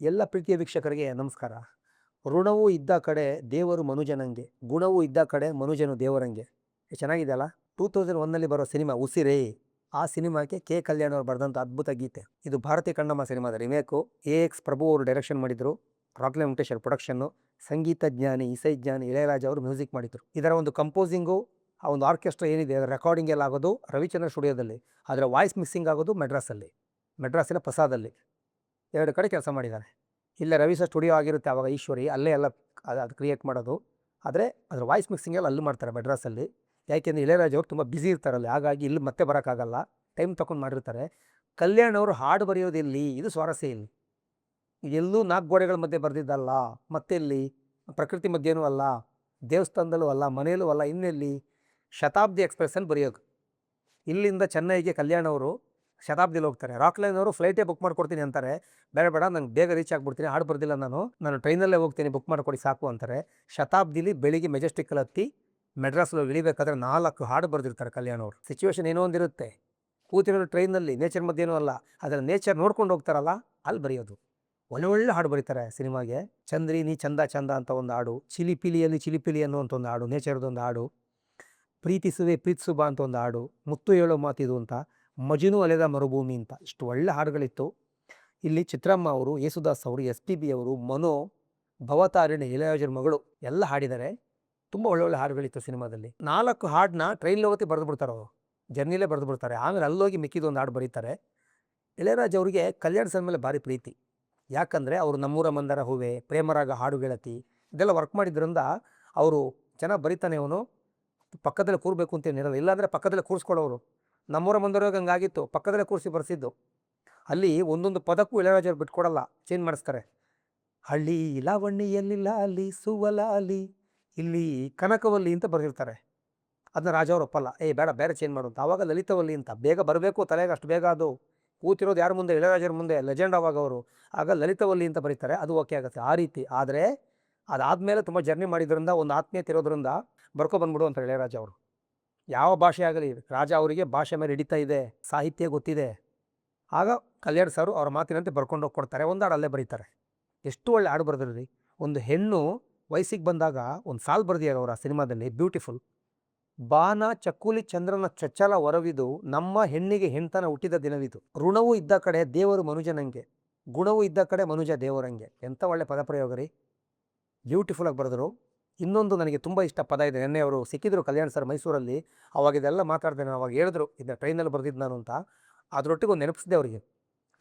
ಎಲ್ಲ ಪ್ರೀತಿಯ ವೀಕ್ಷಕರಿಗೆ ನಮಸ್ಕಾರ. ಋಣವು ಇದ್ದ ಕಡೆ ದೇವರು ಮನುಜನಂಗೆ, ಗುಣವೂ ಇದ್ದ ಕಡೆ ಮನುಜನು ದೇವರಂಗೆ. ಚೆನ್ನಾಗಿದೆ ಅಲ್ಲ? 2001ನಲ್ಲಿ ಬರೋ ಸಿನಿಮಾ ಉಸಿರೇ. ಆ ಸಿನಿಮಾಕ್ಕೆ ಕೆ ಕಲ್ಯಾಣ್ ಅವರು ಬರೆದಂಥ ಅದ್ಭುತ ಗೀತೆ. ಇದು ಭಾರತೀಯ ಕಣ್ಣಮ್ಮ ಸಿನಿಮಾದ ರಿಮೇಕು. ಎಕ್ಸ್ ಪ್ರಭು ಅವರು ಡೈರೆಕ್ಷನ್ ಮಾಡಿದ್ರು. ರಾಕ್ಲೈನ್ ವೆಂಕಟೇಶ್ವರ ಪ್ರೊಡಕ್ಷನ್ನು. ಸಂಗೀತ ಜ್ಞಾನಿ, ಇಸೈ ಜ್ಞಾನಿ ಇಳೆಯರಾಜ ಅವರು ಮ್ಯೂಸಿಕ್ ಮಾಡಿದ್ರು. ಇದರ ಒಂದು ಕಂಪೋಸಿಂಗು, ಆ ಒಂದು ಆರ್ಕೆಸ್ಟ್ರಾ ಏನಿದೆ ಅದರ ರೆಕಾರ್ಡಿಂಗ್ ಎಲ್ಲ ಆಗೋದು ರವಿಚಂದ್ರ ಸ್ಟುಡಿಯೋದಲ್ಲಿ. ಅದರ ವಾಯ್ಸ್ ಮಿಕ್ಸಿಂಗ್ ಆಗೋದು ಮೆಡ್ರಾಸಿನ ಪ್ರಸಾದಲ್ಲಿ. 2 ಕಡೆ ಕೆಲಸ ಮಾಡಿದ್ದಾರೆ. ಇಲ್ಲೇ ರವಿ ಸರ್ ಸ್ಟುಡಿಯೋ ಆಗಿರುತ್ತೆ ಆವಾಗ ಈಶ್ವರಿ, ಅಲ್ಲೇ ಎಲ್ಲ ಅದು ಕ್ರಿಯೇಟ್ ಮಾಡೋದು. ಆದರೆ ಅದರ ವಾಯ್ಸ್ ಮಿಕ್ಸಿಂಗ್ ಎಲ್ಲ ಅಲ್ಲಿ ಮಾಡ್ತಾರೆ ಮೆಡ್ರಾಸಲ್ಲಿ. ಯಾಕೆಂದರೆ ಇಳೆಯರಾಜ ಅವರು ತುಂಬ ಬ್ಯುಸಿ ಇರ್ತಾರಲ್ಲ, ಹಾಗಾಗಿ ಇಲ್ಲಿ ಮತ್ತೆ ಬರೋಕ್ಕಾಗಲ್ಲ, ಟೈಮ್ ತೊಗೊಂಡು ಮಾಡಿರ್ತಾರೆ. ಕಲ್ಯಾಣ್ ಅವರು ಹಾಡು ಬರೆಯೋದಿಲ್ಲಿ, ಇದು ಸ್ವಾರಸ್ಯ. ಇಲ್ಲಿ ಎಲ್ಲೂ 4 ಗೋಡೆಗಳ ಮಧ್ಯೆ ಬರೆದಿದ್ದಲ್ಲ, ಮತ್ತೆ ಇಲ್ಲಿ ಪ್ರಕೃತಿ ಮಧ್ಯೆನೂ ಅಲ್ಲ, ದೇವಸ್ಥಾನದಲ್ಲೂ ಅಲ್ಲ, ಮನೆಯಲ್ಲೂ ಅಲ್ಲ, ಇನ್ನೆಲ್ಲಿ ಶತಾಬ್ದಿ ಎಕ್ಸ್ಪ್ರೆಸ್ಸಲ್ಲಿ ಬರೆಯೋದು. ಇಲ್ಲಿಂದ ಚೆನ್ನೈಗೆ ಕಲ್ಯಾಣ್ ಅವರು ಶತಾಬ್ದಿಲಿ ಹೋಗ್ತಾರೆ. ರಾಕ್ಲೈನ್ ಅವರು ಫ್ಲೈಟೇ ಬುಕ್ ಮಾಡ್ಕೊಡ್ತೀನಿ ಅಂತಾರೆ. ಬೇಡ ನಂಗೆ ಬೇಗ ರೀಚ್ ಆಗಿಬಿಡ್ತೀನಿ, ಹಾಡು ಬರ್ದಿಲ್ಲ, ನಾನು ಟ್ರೈನಲ್ಲೇ ಹೋಗ್ತೀನಿ, ಬುಕ್ ಮಾಡ್ಕೊಡಿ ಸಾಕು ಅಂತಾರೆ. ಶತಾಬ್ದಿಲಿ ಬೆಳಿಗ್ಗೆ ಮೆಜೆಸ್ಟಿಕ್ಕಲ್ಲಿ ಹತ್ತಿ ಮೆಡ್ರಾಸಲ್ಲಿ ಇಳಿಬೇಕಾದ್ರೆ 4 ಹಾಡು ಬರೆದಿರ್ತಾರೆ ಕಲ್ಯಾಣ್ ಅವರು. ಸಿಚುವೇಶನ್ ಏನೋ ಒಂದಿರುತ್ತೆ, ಕೂತಿರೋದು ಟ್ರೈನಲ್ಲಿ, ನೇಚರ್ ಮಧ್ಯೇನೂ ಅಲ್ಲ, ಅದರ ನೇಚರ್ ನೋಡ್ಕೊಂಡು ಹೋಗ್ತಾರಲ್ಲ, ಅಲ್ಲಿ ಬರೆಯೋದು. ಒಳ್ಳೆ ಹಾಡು ಬರೀತಾರೆ ಸಿನಿಮಾಗೆ. ಚಂದ್ರಿ ನೀ ಚಂದ ಚಂದ ಅಂತ ಒಂದು ಹಾಡು, ಚಿಲಿಪಿಲಿಯಲ್ಲಿ ಚಿಲಿಪಿಲಿ ಅನ್ನುವಂಥ ಒಂದು ಹಾಡು, ನೇಚರ್ದೊಂದು ಹಾಡು, ಪ್ರೀತಿಸುವೆ ಪ್ರೀತಿಸು ಬಾ ಅಂತ ಒಂದು ಹಾಡು, ಮುತ್ತು ಹೇಳೋ ಮಾತಿದು ಅಂತ, ಮಜುನು ಅಲೆದ ಮರುಭೂಮಿ ಅಂತ, ಇಷ್ಟು ಒಳ್ಳೆ ಹಾಡುಗಳಿತ್ತು. ಇಲ್ಲಿ ಚಿತ್ರಮ್ಮ ಅವರು, ಯೇಸುದಾಸ್ ಅವರು, SPB ಅವರು, ಮನೋ, ಭವತಾರಿಣಿ ಇಳೆಯರಾಜರ ಮಗಳು ಎಲ್ಲ ಹಾಡಿದ್ದಾರೆ. ತುಂಬ ಒಳ್ಳೊಳ್ಳೆ ಹಾಡುಗಳಿತ್ತು ಸಿನಿಮಾದಲ್ಲಿ. 4 ಹಾಡನ್ನ ಟ್ರೈನ್ಲಿ ಹೋಗಿ ಬರೆದು ಬಿಡ್ತಾರೆ ಅವರು, ಜರ್ನಿಲೇ ಬರೆದು ಬಿಡ್ತಾರೆ. ಆಮೇಲೆ ಅಲ್ಲೋಗಿ ಮಿಕ್ಕಿದೊಂದು ಹಾಡು ಬರೀತಾರೆ. ಇಳೆಯರಾಜ ಅವರಿಗೆ ಕಲ್ಯಾಣ್ ಸರ್ ಮೇಲೆ ಭಾರಿ ಪ್ರೀತಿ. ಯಾಕಂದರೆ ಅವರು ನಮ್ಮೂರ ಮಂದಾರ ಹೂವೆ, ಪ್ರೇಮರಾಗ, ಹಾಡು ಗೆಳತಿ ಇದೆಲ್ಲ ವರ್ಕ್ ಮಾಡಿದ್ರಿಂದ ಅವರು ಚೆನ್ನಾಗಿ ಬರೀತಾನೆ. ಅವನು ಪಕ್ಕದಲ್ಲೇ ಕೂರಬೇಕು ಅಂತೇನಿರಲ್ಲ, ಇಲ್ಲಾಂದರೆ ಪಕ್ಕದಲ್ಲೇ ಕೂರಿಸ್ಕೊಳ್ಳೋರು. ನಮ್ಮೂರ ಮಂದಾರ ಹಂಗಾಗಿತ್ತು, ಪಕ್ಕದಲ್ಲೇ ಕೂರಿಸಿ ಬರೆಸಿದ್ದು. ಅಲ್ಲಿ ಒಂದೊಂದು ಪದಕ್ಕೂ ಇಳೆಯರಾಜರು ಬಿಟ್ಕೊಡಲ್ಲ, ಚೇಂಜ್ ಮಾಡಿಸ್ತಾರೆ. ಹಳ್ಳಿ ಲಾವಣ್ಣಿಯಲ್ಲಿ ಲಾಲಿ ಸುವಲಾಲಿ, ಇಲ್ಲಿ ಕನಕವಲ್ಲಿ ಅಂತ ಬರೆದಿರ್ತಾರೆ. ಅದನ್ನ ರಾಜ ಅವರು ಒಪ್ಪಲ್ಲ, ಬೇಡ ಬೇರೆ ಚೇಂಜ್ ಮಾಡು ಅಂತ. ಆವಾಗ ಲಲಿತವಲ್ಲಿ ಅಂತ, ಬೇಗ ಬರಬೇಕು ತಲೆಗೆ, ಅಷ್ಟು ಬೇಗ ಅದು ಕೂತಿರೋದು ಯಾರ ಮುಂದೆ, ಇಳೆಯರಾಜರ ಮುಂದೆ, ಲೆಜೆಂಡ್ ಆವಾಗ ಅವರು. ಆಗ ಲಲಿತವಲ್ಲಿ ಅಂತ ಬರೀತಾರೆ, ಅದು ಓಕೆ ಆಗುತ್ತೆ ಆ ರೀತಿ. ಆದರೆ ಅದಾದಮೇಲೆ ತುಂಬ ಜರ್ನಿ ಮಾಡಿದ್ರಿಂದ, ಒಂದು ಆತ್ಮೀಯತೆ ಇರೋದ್ರಿಂದ ಬರ್ಕೊಬಂದ್ಬಿಡು ಅಂತ ಇಳೆಯರಾಜ ಅವರು. ಯಾವ ಭಾಷೆ ಆಗಲಿ, ರಾಜ ಅವರಿಗೆ ಭಾಷೆ ಮೇಲೆ ಹಿಡಿತಾ ಇದೆ, ಸಾಹಿತ್ಯ ಗೊತ್ತಿದೆ. ಆಗ ಕಲ್ಯಾಣ್ ಸರ್ ಅವ್ರ ಮಾತಿನಂತೆ ಬರ್ಕೊಂಡು ಹೋಗಿ ಕೊಡ್ತಾರೆ, ಒಂದು ಹಾಡು ಅಲ್ಲೇ ಬರೀತಾರೆ. ಎಷ್ಟು ಒಳ್ಳೆ ಹಾಡು ಬರೆದ್ರಿ. ಒಂದು ಹೆಣ್ಣು ವಯಸ್ಸಿಗೆ ಬಂದಾಗ ಒಂದು ಸಾಲು ಬರೆದಿದ್ದಾರೆ ಅವರ ಸಿನಿಮಾದಲ್ಲಿ, ಬ್ಯೂಟಿಫುಲ್. ಬಾನ ಚಕ್ಕುಲಿ ಚಂದ್ರನ ಚಚ್ಚಲ ಹೊರವಿದು, ನಮ್ಮ ಹೆಣ್ಣಿಗೆ ಹೆಣ್ತನ ಹುಟ್ಟಿದ ದಿನವಿದು. ಋಣವೂ ಇದ್ದ ಕಡೆ ದೇವರು ಮನುಜನಂಗೆ, ಗುಣವೂ ಇದ್ದ ಕಡೆ ಮನುಜ ದೇವರಂಗೆ. ಎಂಥ ಒಳ್ಳೆ ಪದಪ್ರಯೋಗ ರೀ, ಬ್ಯೂಟಿಫುಲ್ಲಾಗಿ ಬರೆದರು. ಇನ್ನೊಂದು ನನಗೆ ತುಂಬ ಇಷ್ಟ ಪದ ಇದೆ. ನೆನ್ನೆ ಅವರು ಸಿಕ್ಕಿದ್ರು ಕಲ್ಯಾಣ್ ಸರ್ ಮೈಸೂರಲ್ಲಿ, ಅವಾಗ ಇದೆಲ್ಲ ಮಾತಾಡ್ದೆ ನಾನು. ಅವಾಗ ಹೇಳಿದ್ರು ಇದನ್ನ ಟ್ರೈನಲ್ಲಿ ಬರೆದಿದ್ದು ನಾನು ಅಂತ. ಅದರೊಟ್ಟಿಗೆ ಒಂದು ನೆನಪಿಸಿದೆ ಅವರಿಗೆ.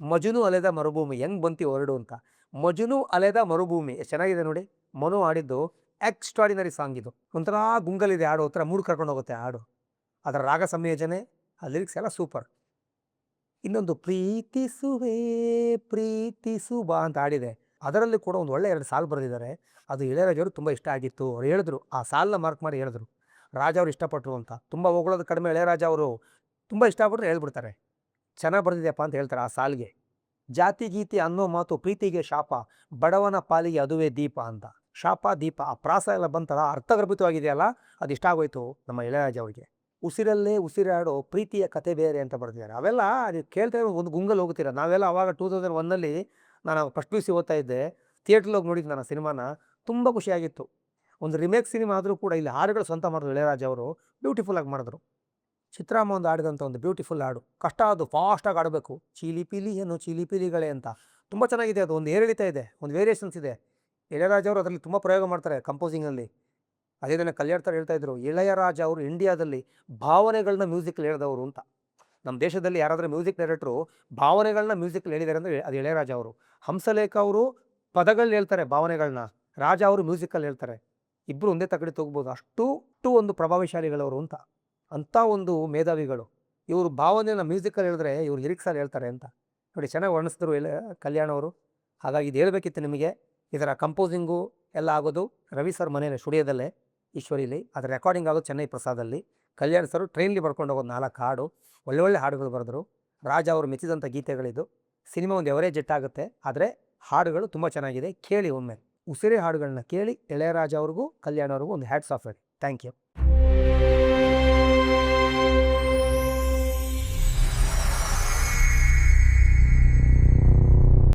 ಮಜುನು ಅಲೆದ ಮರುಭೂಮಿ, ಹೆಂಗೆ ಬಂತಿ ಹೊರಡು ಅಂತ. ಮಜುನು ಅಲೆದ ಮರುಭೂಮಿ ಎಷ್ಟು ಚೆನ್ನಾಗಿದೆ ನೋಡಿ. ಮನು ಹಾಡಿದ್ದು ಎಕ್ಸ್ಟ್ರಾಡಿನರಿ ಸಾಂಗ್ ಇದು. ಒಂಥರ ಗುಂಗಲಿದೆ ಹಾಡು, ಒಂಥರ ಮೂಡ್ ಕರ್ಕೊಂಡು ಹೋಗುತ್ತೆ ಹಾಡು. ಅದರ ರಾಗ ಸಂಯೋಜನೆ, ಆ ಲಿರಿಕ್ಸ್ ಎಲ್ಲ ಸೂಪರ್. ಇನ್ನೊಂದು ಪ್ರೀತಿಸುವೆ ಪ್ರೀತಿಸು ಬಾ ಅಂತ ಹಾಡಿದೆ, ಅದರಲ್ಲಿ ಕೂಡ ಒಂದು ಒಳ್ಳೆ 2 ಸಾಲು ಬರೆದಿದ್ದಾರೆ. ಅದು ಇಳೆಯರಾಜವರು ತುಂಬ ಇಷ್ಟ ಆಗಿತ್ತು. ಅವ್ರು ಹೇಳಿದ್ರು, ಆ ಸಾಲನ್ನ ಮಾರ್ಕ್ ಮಾಡಿ ಹೇಳಿದ್ರು, ರಾಜ ಅವರು ಇಷ್ಟಪಟ್ಟರು ಅಂತ. ತುಂಬ ಹೊಗಳೋದು ಕಡಿಮೆ, ಇಳೆಯರಾಜ ಅವರು ತುಂಬ ಇಷ್ಟಪಟ್ಟರು ಹೇಳ್ಬಿಡ್ತಾರೆ, ಚೆನ್ನಾಗಿ ಬರೆದಿದೆಯಪ್ಪ ಅಂತ ಹೇಳ್ತಾರೆ ಆ ಸಾಲಿಗೆ. ಜಾತಿ ಗೀತಿ ಅನ್ನೋ ಮಾತು ಪ್ರೀತಿಗೆ ಶಾಪ, ಬಡವನ ಪಾಲಿಗೆ ಅದುವೇ ದೀಪ ಅಂತ. ಶಾಪ ದೀಪ, ಆ ಪ್ರಾಸ ಎಲ್ಲ ಬಂತಲ್ಲ, ಅರ್ಥಗರ್ಭಿತವಾಗಿದೆಯಲ್ಲ, ಅದು ಇಷ್ಟ ಆಗೋಯ್ತು ನಮ್ಮ ಇಳೆಯರಾಜ ಅವರಿಗೆ. ಉಸಿರಲ್ಲೇ ಉಸಿರಾಡೋ ಪ್ರೀತಿಯ ಕತೆ ಬೇರೆ ಅಂತ ಬರೆದಿದ್ದಾರೆ. ಅವೆಲ್ಲ ಅದು ಕೇಳ್ತಾ ಒಂದು ಗುಂಗಲ್ ಹೋಗ್ತೀರ. ನಾವೆಲ್ಲ ಅವಾಗ 2001ನಲ್ಲಿ ನಾನು ಫಸ್ಟ್ PUC ಓದ್ತಾ ಇದ್ದೆ, ಥಿಯೇಟ್ರಲ್ಲಿ ಹೋಗಿ ನೋಡಿದ್ದು ನಾನು ಸಿನಿಮಾನ. ತುಂಬ ಖುಷಿಯಾಗಿತ್ತು. ಒಂದು ರಿಮೇಕ್ ಸಿನಿಮಾ ಆದರೂ ಕೂಡ ಇಲ್ಲಿ ಹಾಡುಗಳು ಸ್ವಂತ ಮಾಡಿದ್ರು ಇಳೆಯರಾಜ ಅವರು, ಬ್ಯೂಟಿಫುಲ್ಲಾಗಿ ಮಾಡಿದ್ರು. ಚಿತ್ರಮ್ಮ ಒಂದು ಹಾಡಿದಂಥ ಒಂದು ಬ್ಯೂಟಿಫುಲ್ ಹಾಡು, ಕಷ್ಟ ಅದು, ಫಾಸ್ಟಾಗಿ ಆಡಬೇಕು. ಚಿಲಿಪಿಲಿ ಏನು ಚಿಲಿಪಿಲಿಗಳೇ ಅಂತ, ತುಂಬ ಚೆನ್ನಾಗಿದೆ ಅದು. ಒಂದು ಏರಿಳಿತ ಇದೆ, ಒಂದು ವೇರಿಯೇಷನ್ಸ್ ಇದೆ. ಇಳೆಯರಾಜ ಅವರು ಅದರಲ್ಲಿ ತುಂಬ ಪ್ರಯೋಗ ಮಾಡ್ತಾರೆ ಕಂಪೋಸಿಂಗಲ್ಲಿ. ಅದೇ ದಿನ ಕಲ್ಯಾಣ್ ಸರ್ ಹೇಳ್ತಾ ಇದ್ರು, ಇಳೆಯರಾಜ ಅವರು ಇಂಡಿಯಾದಲ್ಲಿ ಭಾವನೆಗಳನ್ನ ಮ್ಯೂಸಿಕಲ್ಲಿ ಹೇಳಿದವರು ಅಂತ. ನಮ್ಮ ದೇಶದಲ್ಲಿ ಯಾರಾದರೂ ಮ್ಯೂಸಿಕ್ ಡೈರೆಕ್ಟ್ರು ಭಾವನೆಗಳನ್ನ ಮ್ಯೂಸಿಕಲ್ಲಿ ಹೇಳಿದ್ದಾರೆ ಅಂದರೆ ಅದು ಇಳೆಯರಾಜ ಅವರು. ಹಂಸಲೇಖ ಅವರು ಪದಗಳು ಹೇಳ್ತಾರೆ ಭಾವನೆಗಳನ್ನ, ರಾಜ ಅವರು ಮ್ಯೂಸಿಕಲ್ಲಿ ಹೇಳ್ತಾರೆ. ಇಬ್ಬರು ಒಂದೇ ತಗಡಿ ತಗೋಬೋದು, ಅಷ್ಟು ಒಂದು ಪ್ರಭಾವಶಾಲಿಗಳವರು ಅಂತ. ಅಂಥ ಒಂದು ಮೇಧಾವಿಗಳು. ಇವರು ಭಾವನೆಯನ್ನು ಮ್ಯೂಸಿಕಲ್ಲಿ ಹೇಳಿದ್ರೆ, ಇವರು ಲಿರಿಕ್ಸಲ್ಲಿ ಹೇಳ್ತಾರೆ ಅಂತ ನೋಡಿ, ಚೆನ್ನಾಗಿ ವರ್ಣಿಸಿದ್ರು ಕಲ್ಯಾಣ್ ಅವರು. ಹಾಗಾಗಿ ಇದು ಹೇಳಬೇಕಿತ್ತು ನಿಮಗೆ. ಇದರ ಕಂಪೋಸಿಂಗು ಎಲ್ಲ ಆಗೋದು ರವಿ ಸರ್ ಮನೆಯಲ್ಲೇ, ಸ್ಟುಡಿಯೋದಲ್ಲೇ, ಈಶ್ವರಿಲಿ. ಅದರ ರೆಕಾರ್ಡಿಂಗ್ ಆಗೋದು ಚೆನ್ನೈ ಪ್ರಸಾದಲ್ಲಿ. ಕಲ್ಯಾಣ್ ಸರ್ ಟ್ರೈನ್ಲಿ ಬರ್ಕೊಂಡು ಹೋಗೋದು 4 ಹಾಡು, ಒಳ್ಳೊಳ್ಳೆ ಹಾಡುಗಳು ಬರೆದರು. ರಾಜ ಅವರು ಮೆಚ್ಚಿದಂಥ ಗೀತೆಗಳಿದು. ಸಿನಿಮಾ ಒಂದು ಎವರೇಜ್ ಜೆಟ್ ಆಗುತ್ತೆ, ಆದರೆ ಹಾಡುಗಳು ತುಂಬ ಚೆನ್ನಾಗಿದೆ. ಕೇಳಿ ಒಮ್ಮೆ ಉಸಿರೇ ಹಾಡುಗಳನ್ನ ಕೇಳಿ. ಇಳೆಯರಾಜ ಅವ್ರಿಗೂ ಕಲ್ಯಾಣ್ ಅವ್ರಿಗೂ ಒಂದು ಹ್ಯಾಟ್ಸ್ ಆಫ್ ಹೇಳಿ. Thank you.